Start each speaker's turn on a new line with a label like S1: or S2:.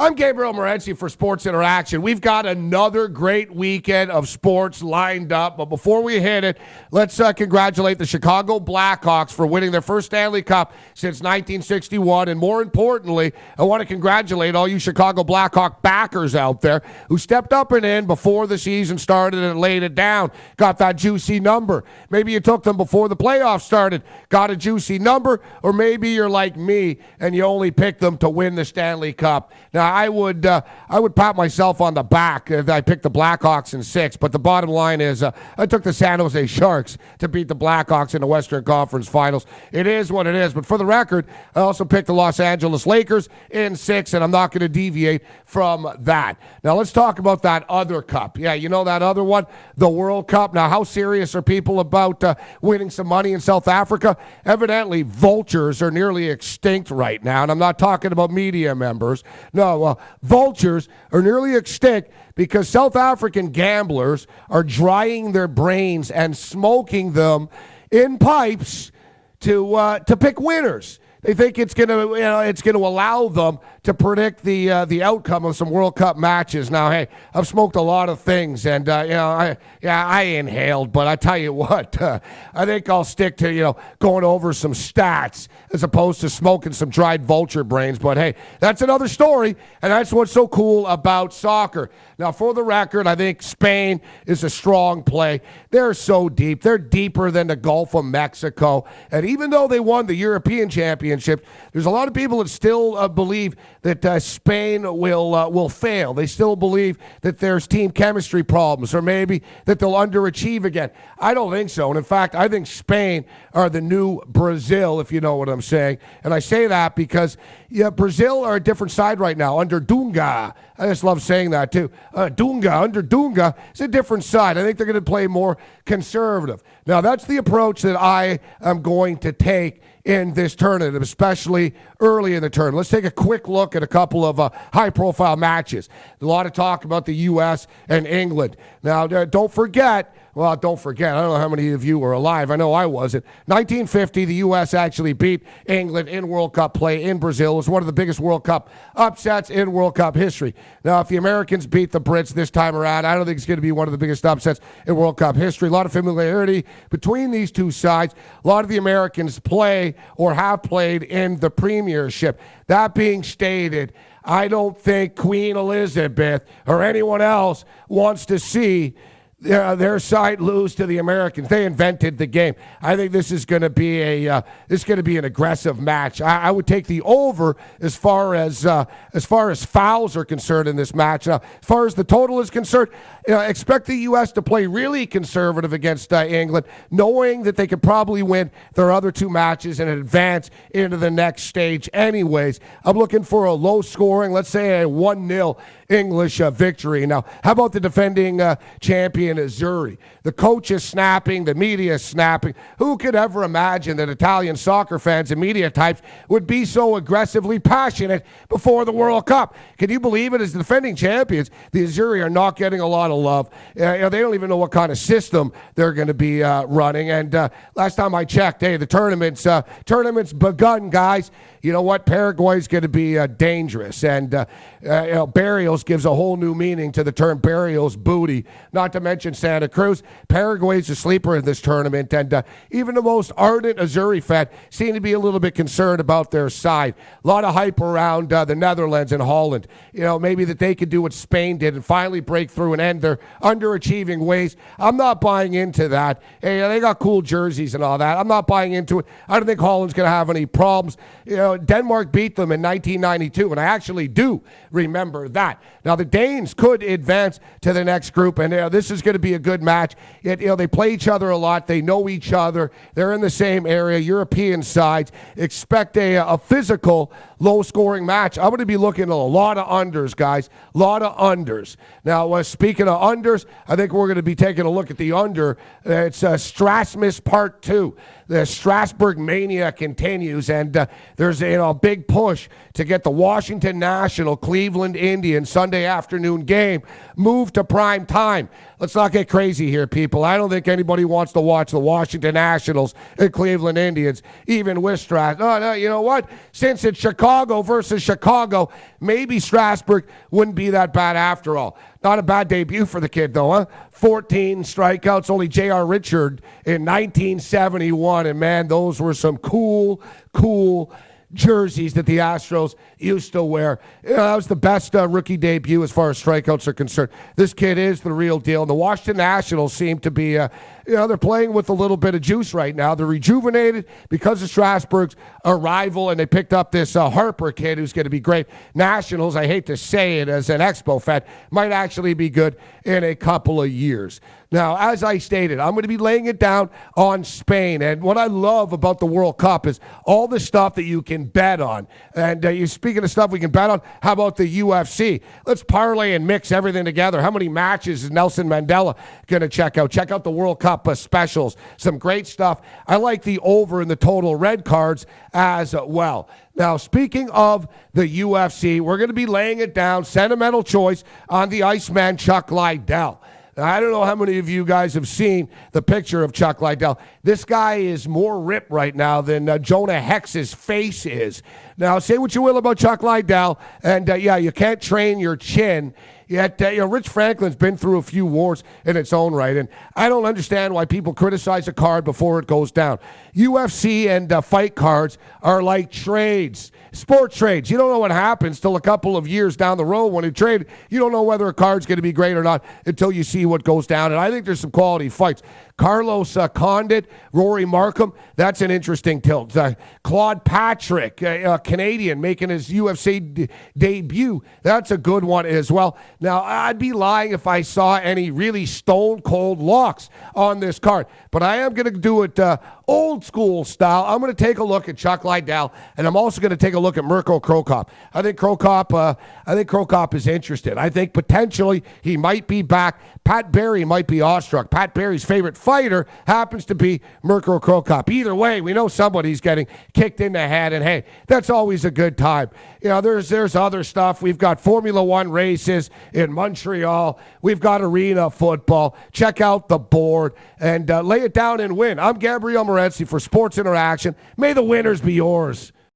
S1: I'm Gabriel Morency for Sports Interaction. We've got another great weekend of sports lined up. But before we hit it, let's congratulate the Chicago Blackhawks for winning their first Stanley Cup since 1961. And more importantly, I want to congratulate all you Chicago Blackhawk backers out there who stepped up and in before the season started and laid it down. Got that juicy number. Maybe you took them before the playoffs started, got a juicy number, or maybe you're like me and you only picked them to win the Stanley Cup. Now, I would pat myself on the back if I picked the Blackhawks in 6, but the bottom line is I took the San Jose Sharks to beat the Blackhawks in the Western Conference Finals. It is what it is, but for the record, I also picked the Los Angeles Lakers in 6, and I'm not going to deviate from that. Now, let's talk about that other cup. Yeah, you know that other one, the World Cup. Now, how serious are people about winning some money in South Africa? Evidently, vultures are nearly extinct right now, and I'm not talking about media members. No, vultures are nearly extinct because South African gamblers are drying their brains and smoking them in pipes to pick winners. They think it's going to allow them to predict the outcome of some World Cup matches. Now, hey, I've smoked a lot of things, and I inhaled, but I tell you what, I think I'll stick to going over some stats as opposed to smoking some dried vulture brains. But hey, that's another story, and that's what's so cool about soccer. Now, for the record, I think Spain is a strong play. They're so deep; they're deeper than the Gulf of Mexico, and even though they won the European Championship, there's a lot of people that still believe that Spain will fail. They still believe that there's team chemistry problems, or maybe that they'll underachieve again. I don't think so. And in fact, I think Spain are the new Brazil, if you know what I'm saying. And I say that because Brazil are a different side right now under Dunga. I just love saying that too. Under Dunga, it's a different side. I think they're going to play more conservative. Now, that's the approach that I am going to take in this tournament, especially early in the tournament. Let's take a quick look at a couple of high-profile matches. A lot of talk about the U.S. and England. Now, don't forget, I don't know how many of you were alive. I know I wasn't. 1950, the U.S. actually beat England in World Cup play in Brazil. It was one of the biggest World Cup upsets in World Cup history. Now, if the Americans beat the Brits this time around, I don't think it's going to be one of the biggest upsets in World Cup history. A lot of familiarity between these two sides. A lot of the Americans play or have played in the Premiership. That being stated, I don't think Queen Elizabeth or anyone else wants to see their side lose to the Americans. They invented the game. I think this is going to be an aggressive match. I would take the over as far as fouls are concerned in this match. As far as the total is concerned, expect the U.S. to play really conservative against England, knowing that they could probably win their other two matches and advance into the next stage anyways. I'm looking for a low scoring, let's say a 1-0 English victory. Now, how about the defending champion Azzurri? The coach is snapping, the media is snapping. Who could ever imagine that Italian soccer fans and media types would be so aggressively passionate before the World Cup? Can you believe it? As the defending champions, the Azzurri are not getting a lot of love. They don't even know what kind of system they're going to be running. And last time I checked, hey, the tournament's begun, guys. You know what? Paraguay's going to be dangerous. And Barrios gives a whole new meaning to the term Barrios booty, not to mention Santa Cruz. Paraguay's a sleeper in this tournament, and even the most ardent Azzurri fan seem to be a little bit concerned about their side. A lot of hype around the Netherlands and Holland. Maybe that they could do what Spain did and finally break through and end their underachieving ways. I'm not buying into that. Hey, they got cool jerseys and all that. I'm not buying into it. I don't think Holland's going to have any problems. Denmark beat them in 1992, and I actually do remember that. Now, the Danes could advance to the next group, and this is going to be a good match. They play each other a lot. They know each other. They're in the same area, European sides. Expect a physical, low-scoring match. I'm going to be looking at a lot of unders, guys. A lot of unders. Now, speaking of unders, I think we're going to be taking a look at the under. It's Strasmus Part 2. the Strasburg mania continues, and there's a big push to get the Washington National Cleveland Indians Sunday afternoon game moved to prime time. Let's not get crazy here, people. I don't think anybody wants to watch the Washington Nationals and Cleveland Indians, even with Strasburg. No, you know what? Since it's Chicago versus Chicago, maybe Strasburg wouldn't be that bad after all. Not a bad debut for the kid, though, huh? 14 strikeouts, only J.R. Richard in 1971. And, man, those were some cool jerseys that the Astros used to wear. That was the best rookie debut as far as strikeouts are concerned. This kid is the real deal. And the Washington Nationals seem to be, they're playing with a little bit of juice right now. They're rejuvenated because of Strasburg's arrival, and they picked up this Harper kid who's going to be great. Nationals, I hate to say it as an Expo fan, might actually be good in a couple of years. Now, as I stated, I'm going to be laying it down on Spain. And what I love about the World Cup is all the stuff that you can bet on. And you're speaking of stuff we can bet on, how about the UFC? Let's parlay and mix everything together. How many matches is Nelson Mandela going to check out? Check out the World Cup specials. Some great stuff. I like the over in the total red cards as well. Now, speaking of the UFC, we're going to be laying it down. Sentimental choice on the Iceman Chuck Liddell. I don't know how many of you guys have seen the picture of Chuck Liddell. This guy is more ripped right now than Jonah Hex's face is. Now, say what you will about Chuck Liddell, and you can't train your chin. Yet, Rich Franklin's been through a few wars in its own right, and I don't understand why people criticize a card before it goes down. UFC and fight cards are like trades, sport trades. You don't know what happens till a couple of years down the road when you trade. You don't know whether a card's going to be great or not until you see what goes down, and I think there's some quality fights. Carlos Condit, Rory Markham, that's an interesting tilt. Claude Patrick, a Canadian, making his UFC debut. That's a good one as well. Now, I'd be lying if I saw any really stone-cold locks on this card, but I am going to do it old school style. I'm going to take a look at Chuck Liddell, and I'm also going to take a look at Mirko Cro Cop. I think Cro Cop is interested. I think potentially he might be back. Pat Barry might be awestruck. Pat Barry's favorite fighter happens to be Mirko Cro Cop. Either way, we know somebody's getting kicked in the head, and hey, that's always a good time. There's other stuff. We've got Formula One races in Montreal. We've got arena football. Check out the board and lay it down and win. I'm Gabriel Morency for Sports Interaction. May the winners be yours.